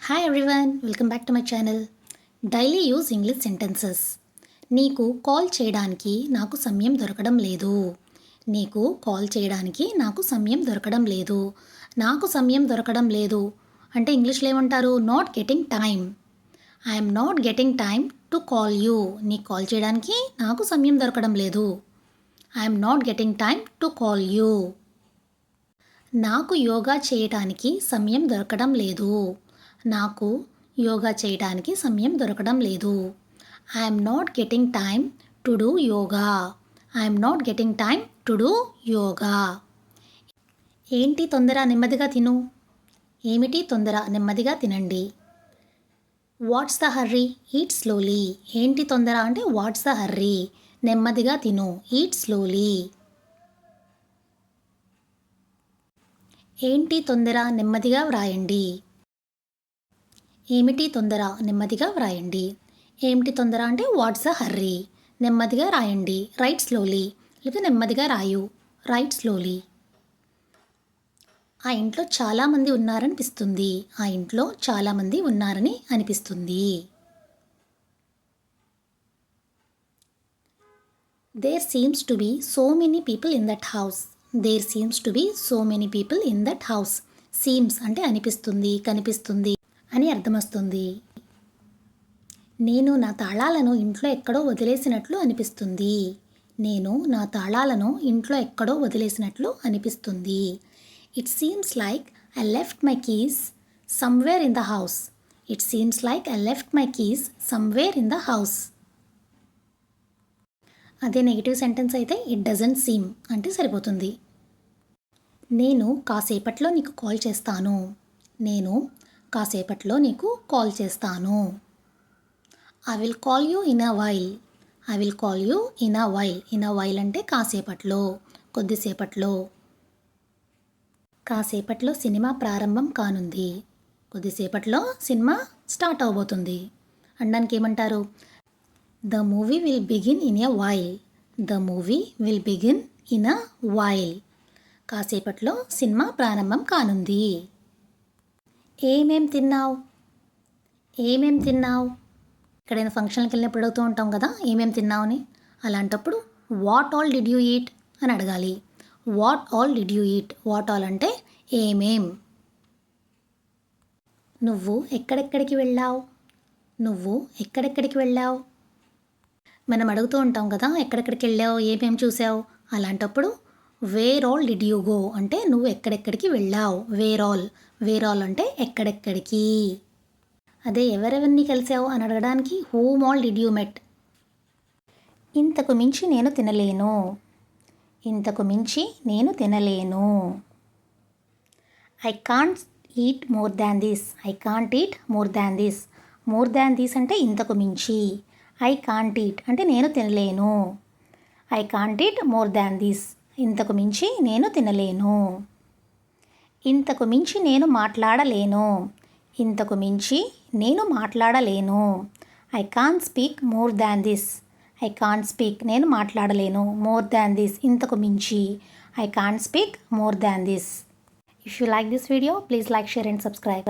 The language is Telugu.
Hi everyone, welcome back to my channel. Daily use English sentences. నీకు కాల్ చేయడానికి నాకు సమయం దొరకడం లేదు. నీకు కాల్ చేయడానికి నాకు సమయం దొరకడం లేదు. నాకు సమయం దొరకడం లేదు అంటే ఇంగ్లీష్లో ఏమంటారు? Not getting time. I'm not getting time to call you. నీకు కాల్ చేయడానికి నాకు సమయం దొరకడం లేదు. I'm not getting time to call you. నాకు యోగా చేయడానికి సమయం దొరకడం లేదు. నాకు యోగా చేయడానికి సమయం దొరకడం లేదు. I'm not getting time to do yoga. I'm not getting time to do yoga. ఏంటి తొందర, నెమ్మదిగా తిను. ఏమిటి తొందర, నెమ్మదిగా తినండి. What's the hurry, eat slowly. ఏంటి తొందర అంటే వాట్స్ ద హర్రీ, నెమ్మదిగా తిను, ఈట్ స్లోలీ. ఏంటి తొందర, నెమ్మదిగా వ్రాయండి. ఏమిటి తొందర, నెమ్మదిగా వ్రాయండి. ఏమిటి తొందర అంటే వాట్స్ ద హర్రీ, నెమ్మదిగా రాయండి, రైట్ స్లోలీ. లేకపోతే నెమ్మదిగా రాయు, రైట్ స్లోలీ. ఆ ఇంట్లో చాలామంది ఉన్నారనిపిస్తుంది. ఆ ఇంట్లో చాలామంది ఉన్నారని అనిపిస్తుంది. There seems to be so many people in that house. There seems to be so many people in that house. Seems అంటే అనిపిస్తుంది, కనిపిస్తుంది అని అర్థం వస్తుంది. నేను నా తాళాలను ఇంట్లో ఎక్కడో వదిలేసినట్లు అనిపిస్తుంది. నేను నా తాళాలను ఇంట్లో ఎక్కడో వదిలేసినట్లు అనిపిస్తుంది. It seems like I left my keys somewhere in the house. It seems like I left my keys somewhere in the house. అదే నెగిటివ్ సెంటెన్స్ అయితే ఇట్ డజంట్ సీమ్ అంటే సరిపోతుంది. నేను కాసేపట్లో నీకు కాల్ చేస్తాను. నేను కాసేపట్లో నీకు కాల్ చేస్తాను. I will call you in a while. I will call you in a while. In a while అంటే కాసేపట్లో, కొద్దిసేపట్లో. కాసేపట్లో సినిమా ప్రారంభం కానుంది. కొద్దిసేపట్లో సినిమా స్టార్ట్ అవబోతుంది అనడానికి ఏమంటారు? The movie will begin in a while. The movie will begin in a while. కాసేపట్లో సినిమా ప్రారంభం కానుంది. ఏమేం తిన్నావు, ఏమేం తిన్నావు. ఎక్కడైనా ఫంక్షన్కి వెళ్ళినప్పుడు అడుగుతూ ఉంటాం కదా ఏమేం తిన్నావు అని. అలాంటప్పుడు what all did you eat అని అడగాలి. What all did you eat. What all అంటే ఏమేం. నువ్వు ఎక్కడెక్కడికి వెళ్ళావు. నువ్వు ఎక్కడెక్కడికి వెళ్ళావు. మనం అడుగుతూ ఉంటాం కదా ఎక్కడెక్కడికి వెళ్ళావు, ఏమేం చూసావు. అలాంటప్పుడు where all did you go అంటే నువ్వు ఎక్కడెక్కడికి వెళ్ళావు. Wear all. వేర్ ఆల్ అంటే ఎక్కడెక్కడికి. అదే ఎవరెవరిని కలిసావు అని అడగడానికి whom all did you met. ఇంతకు మించి నేను తినలేను. ఇంతకు మించి నేను తినలేను. I can't eat more than this. I can't eat more than this. More than this అంటే ఇంతకు మించి. ఐ కాంట్ ఈట్ అంటే నేను తినలేను. I can't eat more than this. ఇంతకు మించి నేను తినలేను. ఇంతకు మించి నేను మాట్లాడలేను. ఇంతకు మించి నేను మాట్లాడలేను. I can't speak more than this. I can't speak నేను మాట్లాడలేను. మోర్ దాన్ దిస్ ఇంతకు మించి. I can't speak more than this. If you like this video please like, share and subscribe.